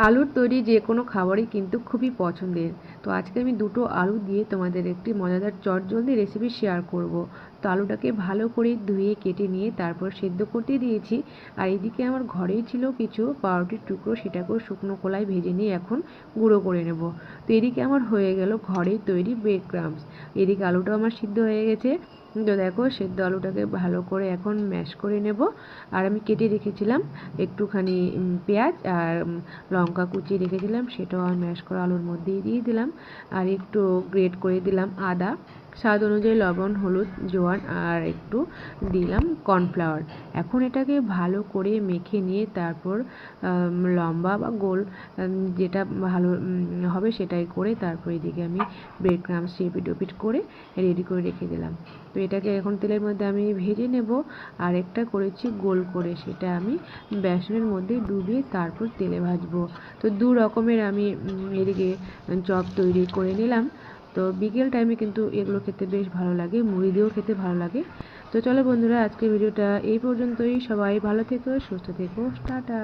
আলুর তৈরি যে কোনো খাবারই কিন্তু খুবই পছন্দের। তো আজকে আমি দুটো আলু দিয়ে তোমাদের একটি মজাদার চটজলদি রেসিপি শেয়ার করব। তো আলুটাকে ভালো করে ধুয়ে কেটে নিয়ে তারপর সেদ্ধ করতে দিয়েছি। আর এদিকে আমার ঘরেই ছিল কিছু পাউরুটির টুকরো, সেটাকেও শুকনো কড়ায় ভেজে নিয়ে এখন গুঁড়ো করে নেব। তো এদিকে আমার হয়ে গেল ঘরেই তৈরি ব্রেড ক্রাম্বস। এদিকে আলুটাও আমার সিদ্ধ হয়ে গেছে। তো দেখো সেদ্ধ আলুটাকে ভালো করে এখন ম্যাশ করে নেব। আর আমি কেটে রেখেছিলাম একটুখানি পেঁয়াজ আর লঙ্কা কুচিয়ে রেখেছিলাম, সেটাও আমি ম্যাশ করা আলুর মধ্যেই দিয়ে দিলাম। আর একটু গ্রেট করে দিলাম আদা, স্বাদ অনুযায়ী লবণ, হলুদ, জোয়ান আর একটু দিলাম কর্নফ্লাওয়ার। এখন এটাকে ভালো করে মেখে নিয়ে তারপর লম্বা বা গোল যেটা ভালো হবে সেটাই করে তারপর এদিকে আমি ব্রেড ক্রাম্বস এপিট ওপিট করে রেডি করে রেখে দিলাম। তো এটাকে এখন তেলের মধ্যে আমি ভেজে নেব। আর একটা করেছি গোল করে, সেটা আমি বেসনের মধ্যে ডুবিয়ে তারপর তেলে ভাজবো। তো দু রকমের আমি এদিকে চপ তৈরি করে নিলাম। তো বিকেল টাইমে কিন্তু এগুলো খেতে বেশ ভালো লাগে, মুড়ি দিয়েও খেতে ভালো লাগে। তো চলো বন্ধুরা, আজকের ভিডিওটা এই পর্যন্তই। সবাই ভালো থেকো, সুস্থ থেকো, টাটা।